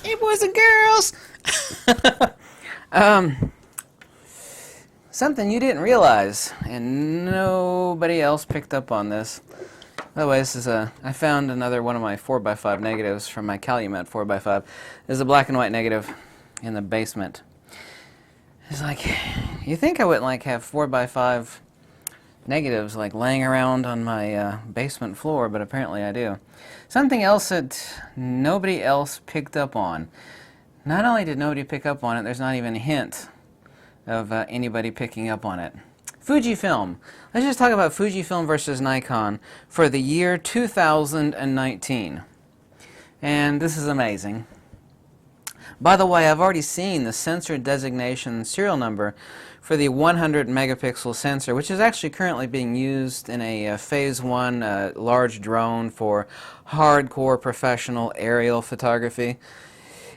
Hey, boys and girls! um, Something you didn't realize, and nobody else picked up on this. By the way, I found another one of my 4x5 negatives from my Calumet 4x5. This is a black and white negative in the basement. It's like, you think I wouldn't have 4x5 negatives laying around on my basement floor, but apparently I do. Something else that nobody else picked up on. Not only did nobody pick up on it, there's not even a hint of anybody picking up on it. Fujifilm. Let's just talk about Fujifilm versus Nikon for the year 2019. And this is amazing. By the way, I've already seen the sensor designation serial number for the 100 megapixel sensor, which is actually currently being used in a phase 1 large drone for hardcore professional aerial photography.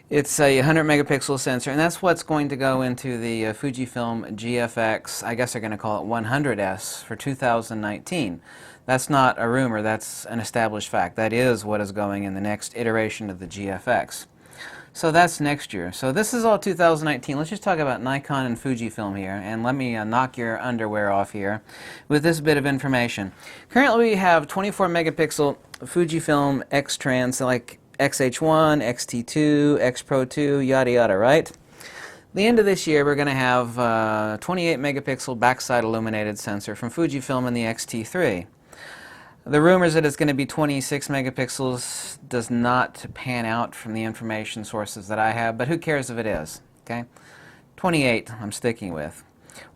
It's a 100 megapixel sensor, and that's what's going to go into the Fujifilm GFX, I guess they're going to call it 100S, for 2019. That's not a rumor, that's an established fact. That is what is going in the next iteration of the GFX. So that's next year. So this is all 2019. Let's just talk about Nikon and Fujifilm here, and let me knock your underwear off here with this bit of information. Currently we have 24 megapixel Fujifilm X-Trans, like XH1, XT2, X Pro 2, yada yada, right? The end of this year we're going to have 28 megapixel backside illuminated sensor from Fujifilm in the XT3. The rumors that it's going to be 26 megapixels does not pan out from the information sources that I have, but who cares if it is, okay? 28 I'm sticking with.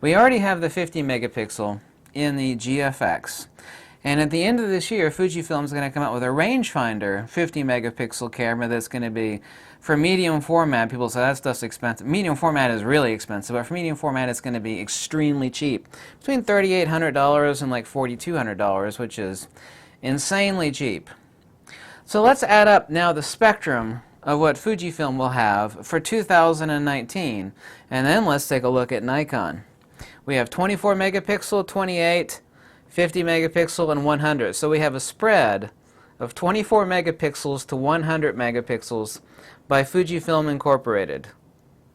We already have the 50 megapixel in the GFX. And at the end of this year, Fujifilm is going to come out with a rangefinder 50 megapixel camera that's going to be, for medium format, people say that stuff's expensive. Medium format is really expensive, but for medium format it's going to be extremely cheap. Between $3,800 and $4,200, which is insanely cheap. So let's add up now the spectrum of what Fujifilm will have for 2019. And then let's take a look at Nikon. We have 24 megapixel, 28, 50 megapixel, and 100. So we have a spread of 24 megapixels to 100 megapixels by Fujifilm Incorporated.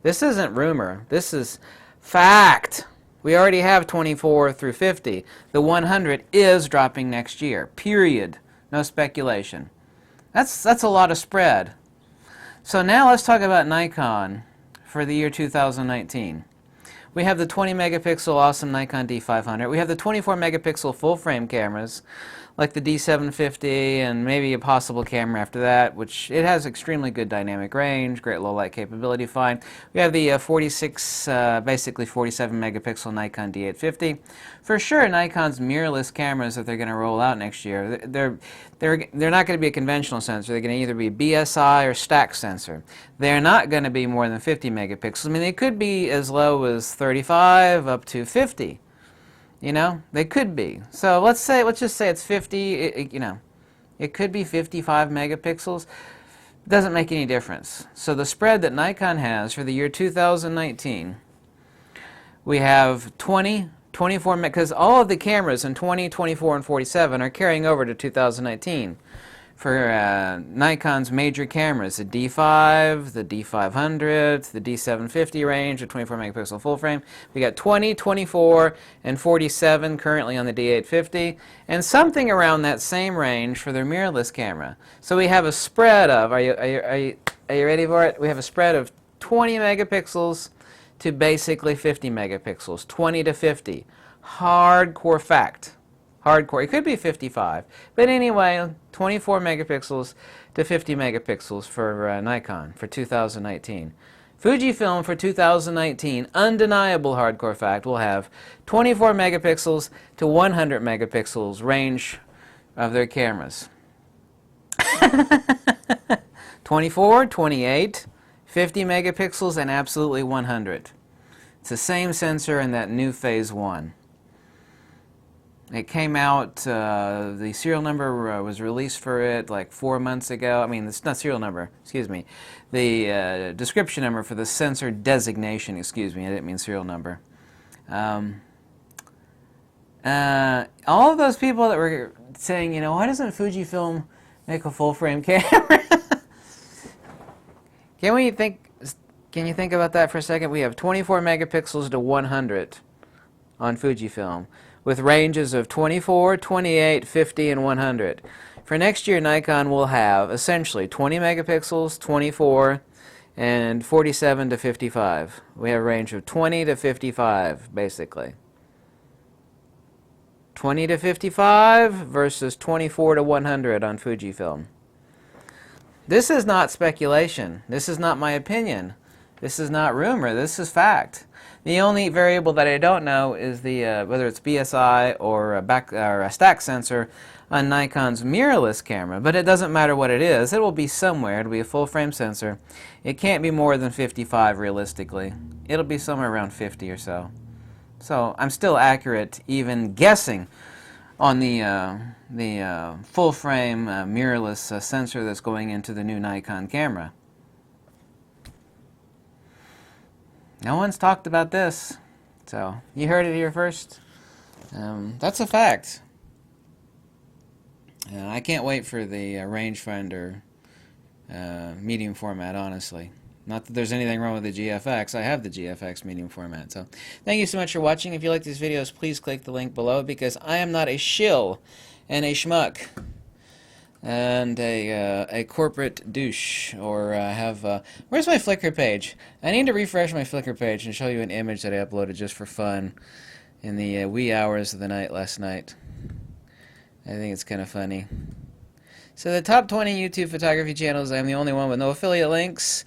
This isn't rumor. This is fact. We already have 24 through 50. The 100 is dropping next year. Period. No speculation. That's a lot of spread. So now let's talk about Nikon for the year 2019. We have the 20 megapixel awesome Nikon D500. We have the 24 megapixel full frame cameras like the D750 and maybe a possible camera after that, which it has extremely good dynamic range, great low light capability, fine. We have the 46, basically 47 megapixel Nikon D850. For sure, Nikon's mirrorless cameras that they're going to roll out next year, they're not going to be a conventional sensor. They're going to either be BSI or stack sensor. They're not going to be more than 50 megapixels. I mean, they could be as low as 35 up to 50. You know, they could be. So let's just say it's 50, it could be 55 megapixels. Doesn't make any difference. So the spread that Nikon has for the year 2019, we have 20, 24, because all of the cameras in 20, 24, and 47 are carrying over to 2019. For Nikon's major cameras, the D5, the D500, the D750 range, the 24 megapixel full frame. We got 20, 24, and 47 currently on the D850, and something around that same range for their mirrorless camera. So we have a spread of, are you ready for it? We have a spread of 20 megapixels to basically 50 megapixels, 20 to 50. Hardcore fact. Hardcore. It could be 55. But anyway, 24 megapixels to 50 megapixels for Nikon for 2019. Fujifilm for 2019, undeniable hardcore fact, will have 24 megapixels to 100 megapixels range of their cameras. 24, 28, 50 megapixels, and absolutely 100. It's the same sensor in that new phase 1. It came out, the serial number was released for it like 4 months ago. I mean, it's not serial number, excuse me. The description number for the sensor designation, excuse me, I didn't mean serial number. All of those people that were saying, you know, why doesn't Fujifilm make a full-frame camera? Can you think about that for a second? We have 24 megapixels to 100 on Fujifilm, with ranges of 24, 28, 50, and 100. For next year, Nikon will have essentially 20 megapixels, 24, and 47 to 55. We have a range of 20 to 55, basically. 20 to 55 versus 24 to 100 on Fujifilm. This is not speculation. This is not my opinion. This is not rumor. This is fact. The only variable that I don't know is the whether it's BSI or a stack sensor on Nikon's mirrorless camera, but it doesn't matter what it is. It will be somewhere. It'll be a full-frame sensor. It can't be more than 55 realistically. It'll be somewhere around 50 or so. So I'm still accurate, even guessing on the full-frame mirrorless sensor that's going into the new Nikon camera. No one's talked about this, so you heard it here first. That's a fact. I can't wait for the rangefinder medium format, honestly. Not that there's anything wrong with the GFX. I have the GFX medium format. So thank you so much for watching. If you like these videos, please click the link below, because I am not a shill and a schmuck and a corporate douche, or have where's my Flickr page? I need to refresh my Flickr page and show you an image that I uploaded just for fun in the wee hours of the night last night. I think it's kind of funny. So the top 20 YouTube photography channels, I'm the only one with no affiliate links,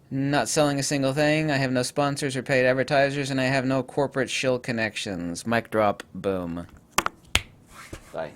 not selling a single thing, I have no sponsors or paid advertisers, and I have no corporate shill connections. Mic drop, boom. Bye.